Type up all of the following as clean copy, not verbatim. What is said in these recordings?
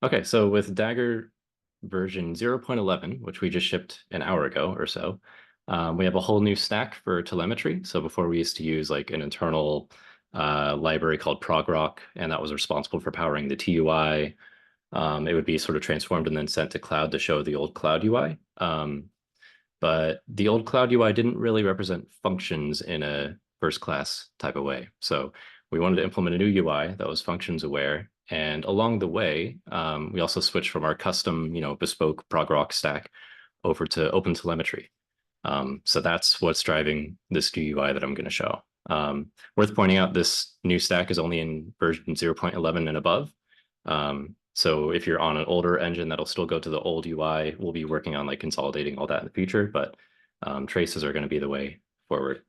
Okay, so with Dagger version 0.11, which we just shipped an hour ago or so, we have a whole new stack for telemetry. So before we used to use like an internal library called progrock, and that was responsible for powering the TUI. It would be sort of transformed and then sent to cloud to show the old cloud UI. But the old cloud UI didn't really represent functions in a first class type of way. So we wanted to implement a new UI that was functions aware. And along the way, we also switched from our custom, bespoke progrock stack over to OpenTelemetry. So that's what's driving this new UI that I'm going to show. Worth pointing out, this new stack is only in version 0.11 and above. So if you're on an older engine, that'll still go to the old UI. We'll be working on like consolidating all that in the future, but traces are going to be the way forward.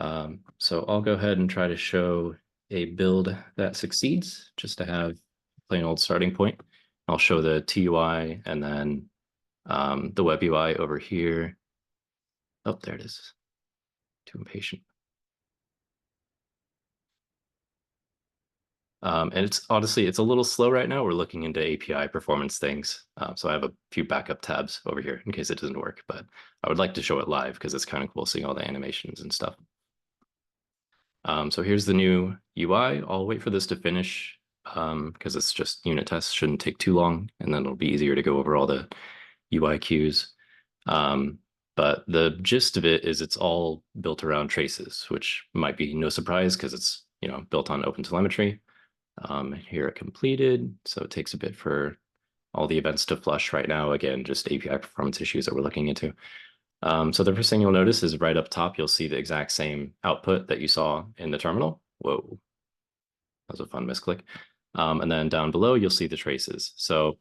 So I'll go ahead and try to show a build that succeeds, just to have a plain old starting point. I'll show the TUI and then the web UI over here. Oh, there it is. Too impatient. And it's honestly, it's a little slow right now. We're looking into API performance things. So I have a few backup tabs over here in case it doesn't work, but I would like to show it live because it's kind of cool seeing all the animations and stuff. So here's the new UI. I'll wait for this to finish because it's just unit tests, shouldn't take too long, and then it'll be easier to go over all the UI cues. But the gist of it is it's all built around traces, which might be no surprise because it's built on OpenTelemetry. Here it completed, so it takes a bit for all the events to flush right now. Again, just API performance issues that we're looking into. So the first thing you'll notice is right up top, you'll see the exact same output that you saw in the terminal. Whoa, that was a fun misclick. And then down below, you'll see the traces. So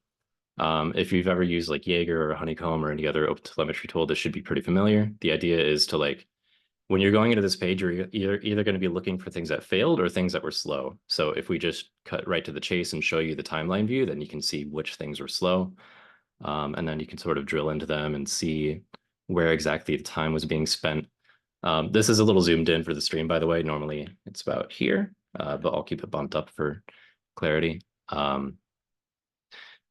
if you've ever used like Jaeger or Honeycomb or any other OpenTelemetry tool, this should be pretty familiar. The idea is to like, when you're going into this page, you're either going to be looking for things that failed or things that were slow. So if we just cut right to the chase and show you the timeline view, then you can see which things were slow. And then you can sort of drill into them and see where exactly the time was being spent. This is a little zoomed in for the stream, by the way. Normally it's about here, but I'll keep it bumped up for clarity.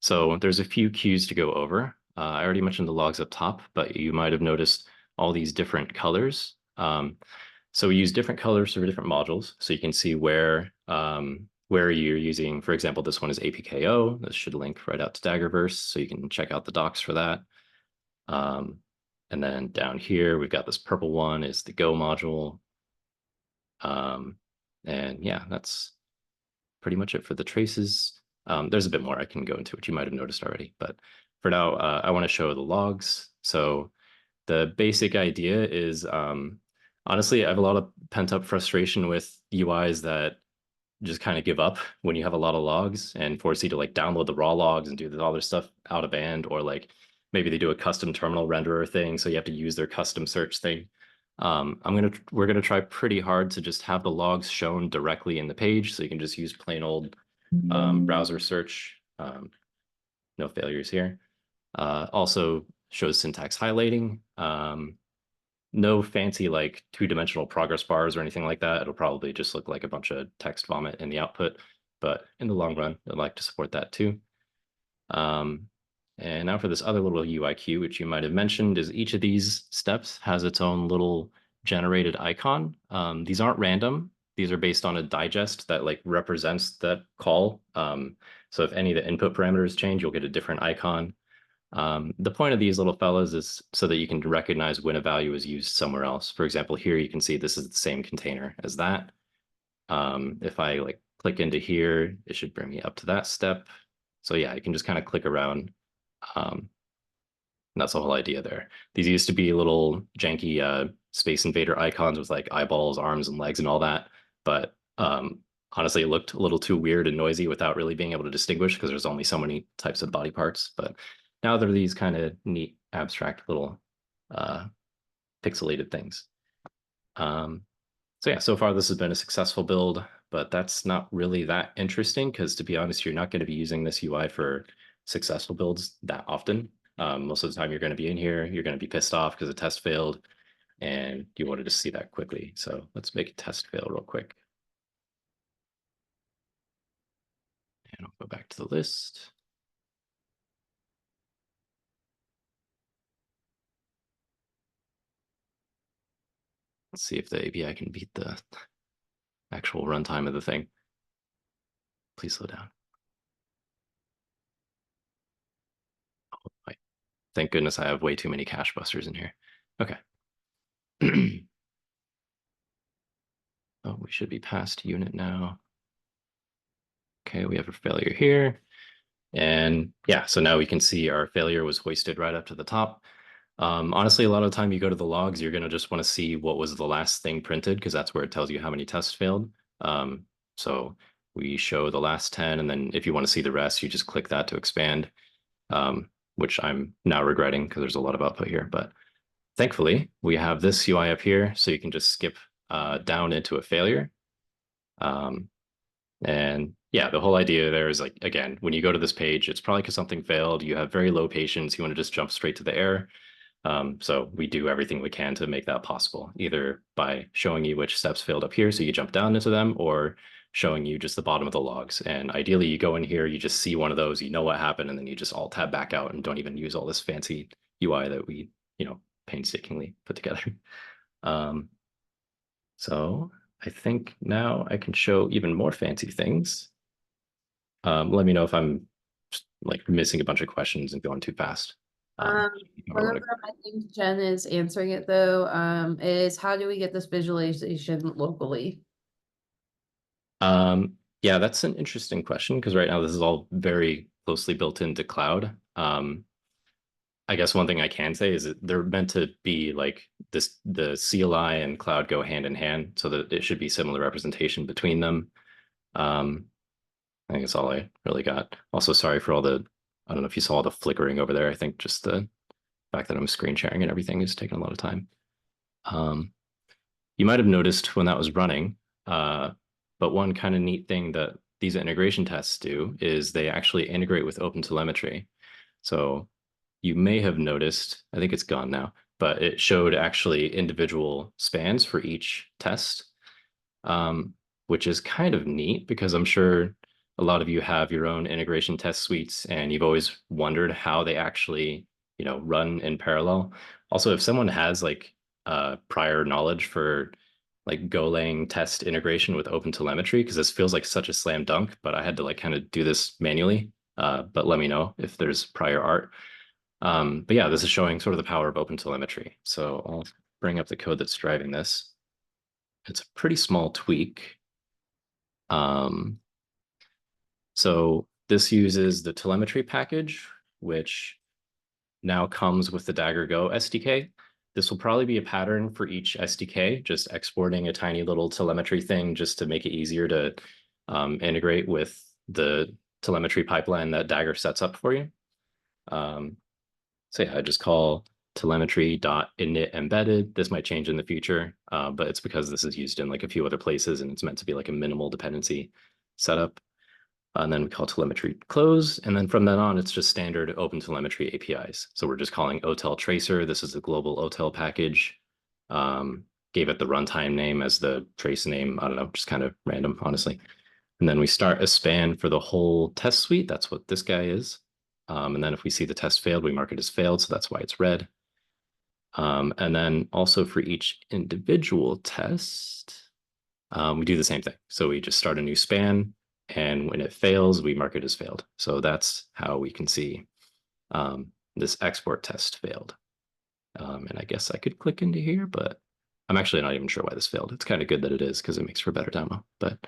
So there's a few cues to go over. I already mentioned the logs up top, but you might have noticed all these different colors. So we use different colors for different modules. So you can see where you're using, for example, this one is APKO. This should link right out to Daggerverse, so you can check out the docs for that. And then down here, we've got this purple one is the Go module. And yeah, that's pretty much it for the traces. There's a bit more I can go into, which you might have noticed already. But for now, I want to show the logs. So the basic idea is, honestly, I have a lot of pent up frustration with UIs that just kind of give up when you have a lot of logs and force you to like download the raw logs and do the other stuff out of band, or like maybe they do a custom terminal renderer thing, so you have to use their custom search thing. We're gonna try pretty hard to just have the logs shown directly in the page, so you can just use plain old browser search. No failures here. Also shows syntax highlighting. No fancy like two-dimensional progress bars or anything like that. It'll probably just look like a bunch of text vomit in the output, but in the long run, I'd like to support that too. And now for this other little UIQ, which you might have mentioned, is each of these steps has its own little generated icon. These aren't random. These are based on a digest that like represents that call. So if any of the input parameters change, you'll get a different icon. The point of these little fellas is so that you can recognize when a value is used somewhere else. For example, here you can see this is the same container as that. If I like click into here, it should bring me up to that step. So yeah, you can just kind of click around. And that's the whole idea there. These used to be little janky Space Invader icons with like eyeballs, arms, and legs and all that. But honestly, it looked a little too weird and noisy without really being able to distinguish because there's only so many types of body parts. But now they're these kind of neat, abstract little pixelated things. So yeah, so far this has been a successful build, but that's not really that interesting because to be honest, you're not going to be using this UI for successful builds that often. Most of the time you're going to be in here, you're going to be pissed off because the test failed and you wanted to see that quickly. So let's make a test fail real quick. And I'll go back to the list. Let's see if the API can beat the actual runtime of the thing. Please slow down. Oh, thank goodness I have way too many cache busters in here. Okay. Oh, we should be past unit now. Okay, we have a failure here. And yeah, so now we can see our failure was hoisted right up to the top. Honestly, a lot of the time you go to the logs, you're going to just want to see what was the last thing printed because that's where it tells you how many tests failed. So we show the last 10, and then if you want to see the rest, you just click that to expand, which I'm now regretting because there's a lot of output here. But thankfully, we have this UI up here, so you can just skip down into a failure. And yeah, the whole idea there is like, again, when you go to this page, it's probably because something failed. You have very low patience. You want to just jump straight to the error. So we do everything we can to make that possible, either by showing you which steps failed up here, so you jump down into them, or showing you just the bottom of the logs. And ideally, you go in here, you just see one of those, you know what happened, and then you just alt tab back out and don't even use all this fancy UI that we, painstakingly put together. So I think now I can show even more fancy things. Let me know if I'm like missing a bunch of questions and going too fast. One of them, I think Jen is answering it though, is how do we get this visualization locally? Yeah, that's an interesting question because right now this is all very closely built into cloud. I guess one thing I can say is that they're meant to be like this, the CLI and cloud go hand in hand, so that it should be similar representation between them. I think that's all I really got. Also, sorry for all the, I don't know if you saw all the flickering over there. I think just the fact that I'm screen sharing and everything is taking a lot of time. You might have noticed when that was running, but one kind of neat thing that these integration tests do is they actually integrate with OpenTelemetry. So you may have noticed, I think it's gone now, but it showed actually individual spans for each test, which is kind of neat because I'm sure a lot of you have your own integration test suites and you've always wondered how they actually, run in parallel. Also, if someone has like prior knowledge for like Golang test integration with OpenTelemetry, because this feels like such a slam dunk, but I had to like kind of do this manually. But let me know if there's prior art. But yeah, this is showing sort of the power of OpenTelemetry. So I'll bring up the code that's driving this. It's a pretty small tweak. So this uses the telemetry package, which now comes with the Dagger Go SDK. This will probably be a pattern for each SDK, just exporting a tiny little telemetry thing just to make it easier to integrate with the telemetry pipeline that Dagger sets up for you. So yeah, I just call telemetry.init embedded. This might change in the future, but it's because this is used in like a few other places and it's meant to be like a minimal dependency setup. And then we call telemetry close. And then from then on, it's just standard OpenTelemetry APIs. So we're just calling OTel tracer. This is the global OTel package. Gave it the runtime name as the trace name. I don't know, just kind of random, honestly. And then we start a span for the whole test suite. That's what this guy is. And then if we see the test failed, we mark it as failed. So that's why it's red. And then also for each individual test, we do the same thing. So we just start a new span. And when it fails, we mark it as failed. So that's how we can see this export test failed. And I guess I could click into here, but I'm actually not even sure why this failed. It's kind of good that it is because it makes for a better demo. But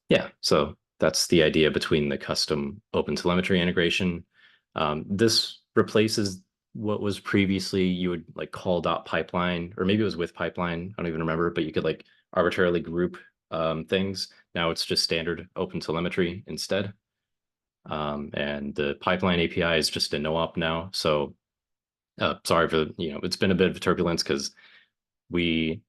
yeah, so that's the idea between the custom OpenTelemetry integration. This replaces what was previously you would like call .pipeline, or maybe it was with pipeline. I don't even remember, but you could like arbitrarily group things. Now it's just standard OpenTelemetry instead. And the pipeline API is just a no-op now. So sorry for, it's been a bit of turbulence because we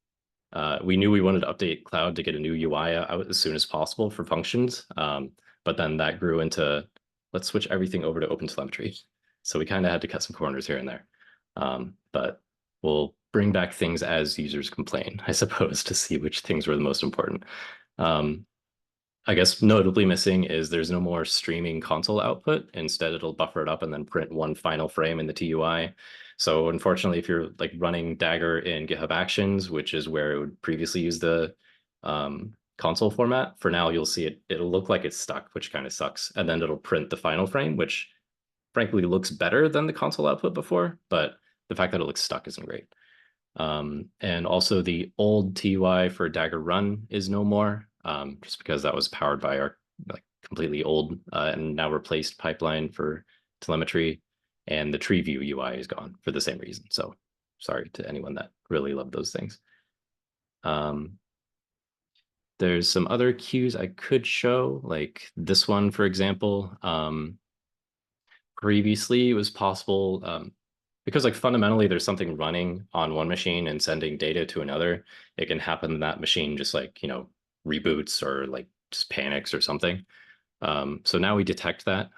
knew we wanted to update cloud to get a new UI out as soon as possible for functions. But then that grew into, let's switch everything over to OpenTelemetry. So we kind of had to cut some corners here and there. But we'll bring back things as users complain, I suppose, to see which things were the most important. I guess notably missing is there's no more streaming console output. Instead, it'll buffer it up and then print one final frame in the TUI. So unfortunately, if you're like running Dagger in GitHub Actions, which is where it would previously use the console format, for now you'll see it'll look like it's stuck, which kind of sucks. And then it'll print the final frame, which frankly looks better than the console output before, but the fact that it looks stuck isn't great. And also the old TUI for Dagger Run is no more, just because that was powered by our like completely old and now replaced pipeline for telemetry, and the tree view UI is gone for the same reason. So sorry to anyone that really loved those things. There's some other queues I could show, like this one, for example. Previously, it was possible because like fundamentally there's something running on one machine and sending data to another. It can happen that that machine just like, reboots or like just panics or something. So now we detect that.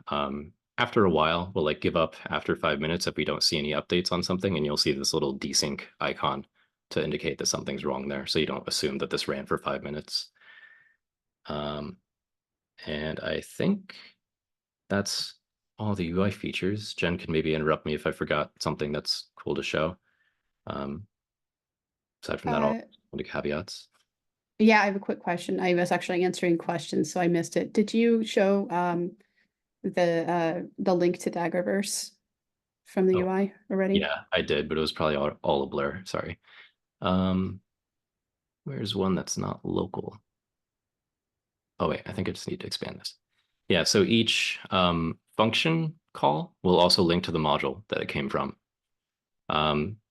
After a while, we'll like give up after 5 minutes if we don't see any updates on something, and you'll see this little desync icon to indicate that something's wrong there. So you don't assume that this ran for 5 minutes. And I think that's all the UI features. Jen can maybe interrupt me if I forgot something that's cool to show. Aside from that, all the caveats. Yeah, I have a quick question. I was actually answering questions, so I missed it. Did you show the link to Daggerverse from the UI already? Yeah, I did, but it was probably all a blur. Sorry. Where's one that's not local? Oh wait, I think I just need to expand this. Yeah, so each function call will also link to the module that it came from.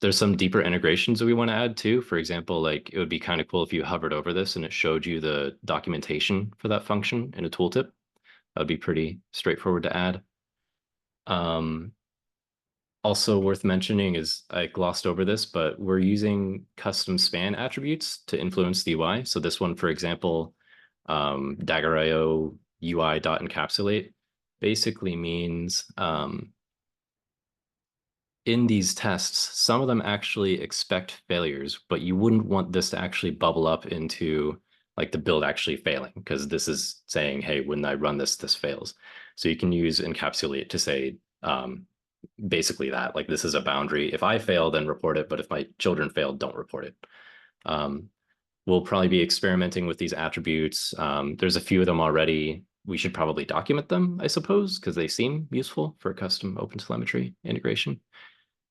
There's some deeper integrations that we want to add too. For example, like it would be kind of cool if you hovered over this and it showed you the documentation for that function in a tooltip. That would be pretty straightforward to add. Also worth mentioning is I glossed over this, but we're using custom span attributes to influence the UI. So this one, for example, Dagger.io UI.encapsulate basically means in these tests, some of them actually expect failures, but you wouldn't want this to actually bubble up into like the build actually failing, because this is saying, hey, when I run this, this fails. So you can use encapsulate to say basically that, like this is a boundary. If I fail, then report it, but if my children fail, don't report it. We'll probably be experimenting with these attributes. There's a few of them already. We should probably document them, I suppose, because they seem useful for custom OpenTelemetry integration.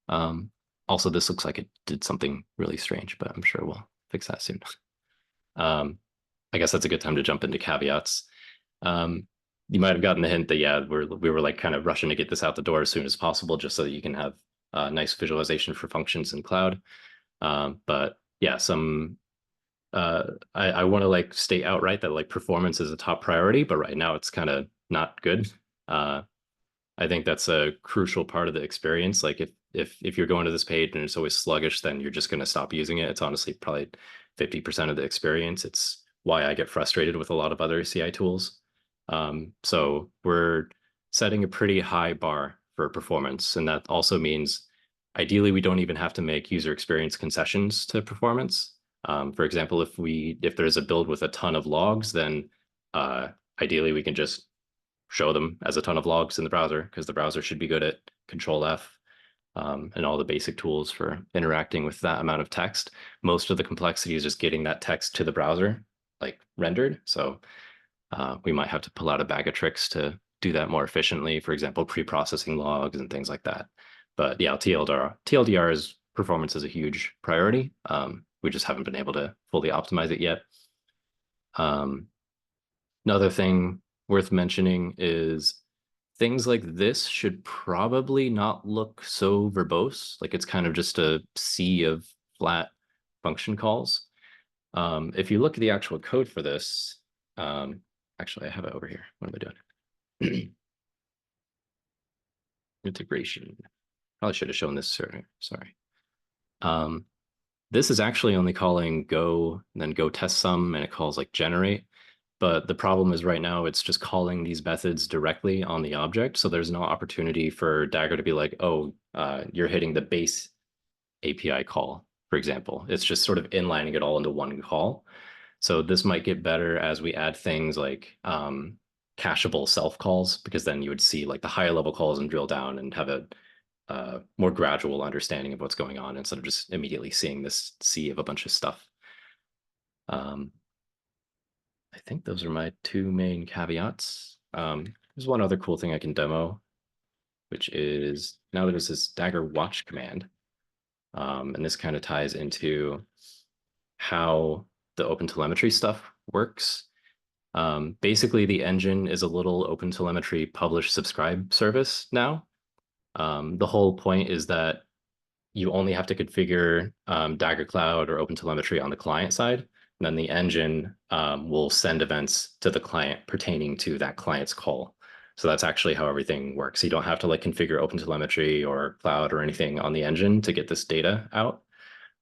Also, this looks like it did something really strange, but I'm sure we'll fix that soon. I guess that's a good time to jump into caveats. You might have gotten the hint that, yeah, we were like kind of rushing to get this out the door as soon as possible, just so that you can have nice visualization for functions in cloud. But yeah, I want to like state outright that like performance is a top priority, but right now it's kind of not good. I think that's a crucial part of the experience. Like if you're going to this page and it's always sluggish, then you're just going to stop using it. It's honestly probably 50% of the experience. It's why I get frustrated with a lot of other CI tools. So we're setting a pretty high bar for performance, and that also means ideally we don't even have to make user experience concessions to performance. For example, if there's a build with a ton of logs, then ideally we can just show them as a ton of logs in the browser, because the browser should be good at Control F and all the basic tools for interacting with that amount of text. Most of the complexity is just getting that text to the browser, like rendered. So we might have to pull out a bag of tricks to do that more efficiently. For example, pre-processing logs and things like that. But yeah, TLDR's performance is a huge priority. We just haven't been able to fully optimize it yet. Another thing worth mentioning is things like this should probably not look so verbose. Like it's kind of just a sea of flat function calls. If you look at the actual code for this, actually I have it over here. What am I doing? Integration. Probably should have shown this sooner. Sorry. This is actually only calling go and then go test some, and it calls like generate. But the problem is right now it's just calling these methods directly on the object. So there's no opportunity for Dagger to be like, oh, you're hitting the base API call, for example. It's just sort of inlining it all into one call. So this might get better as we add things like cacheable self calls, because then you would see like the higher level calls and drill down and have a more gradual understanding of what's going on instead of just immediately seeing this sea of a bunch of stuff. I think those are my two main caveats. There's one other cool thing I can demo, which is now there's this Dagger watch command. And this kind of ties into how the OpenTelemetry stuff works. Basically, the engine is a little OpenTelemetry publish subscribe service now. The whole point is that you only have to configure Dagger Cloud or OpenTelemetry on the client side, and then the engine will send events to the client pertaining to that client's call. So that's actually how everything works. You don't have to like configure OpenTelemetry or cloud or anything on the engine to get this data out.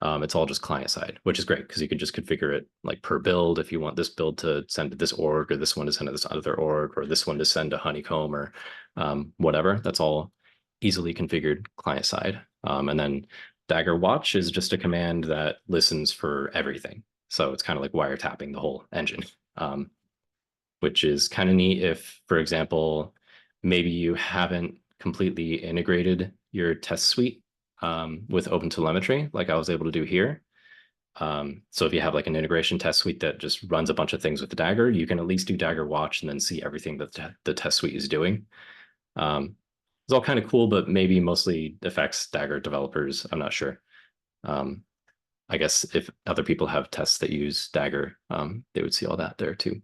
It's all just client side, which is great because you can just configure it like per build. If you want this build to send to this org, or this one to send to this other org, or this one to send to Honeycomb, or whatever, that's all easily configured client side. And then Dagger Watch is just a command that listens for everything. So it's kind of like wiretapping the whole engine, which is kind of neat if, for example, maybe you haven't completely integrated your test suite with OpenTelemetry, like I was able to do here. So if you have like an integration test suite that just runs a bunch of things with the Dagger, you can at least do Dagger Watch and then see everything that the test suite is doing. It's all kind of cool, but maybe mostly affects Dagger developers. I'm not sure. I guess if other people have tests that use Dagger, they would see all that there too.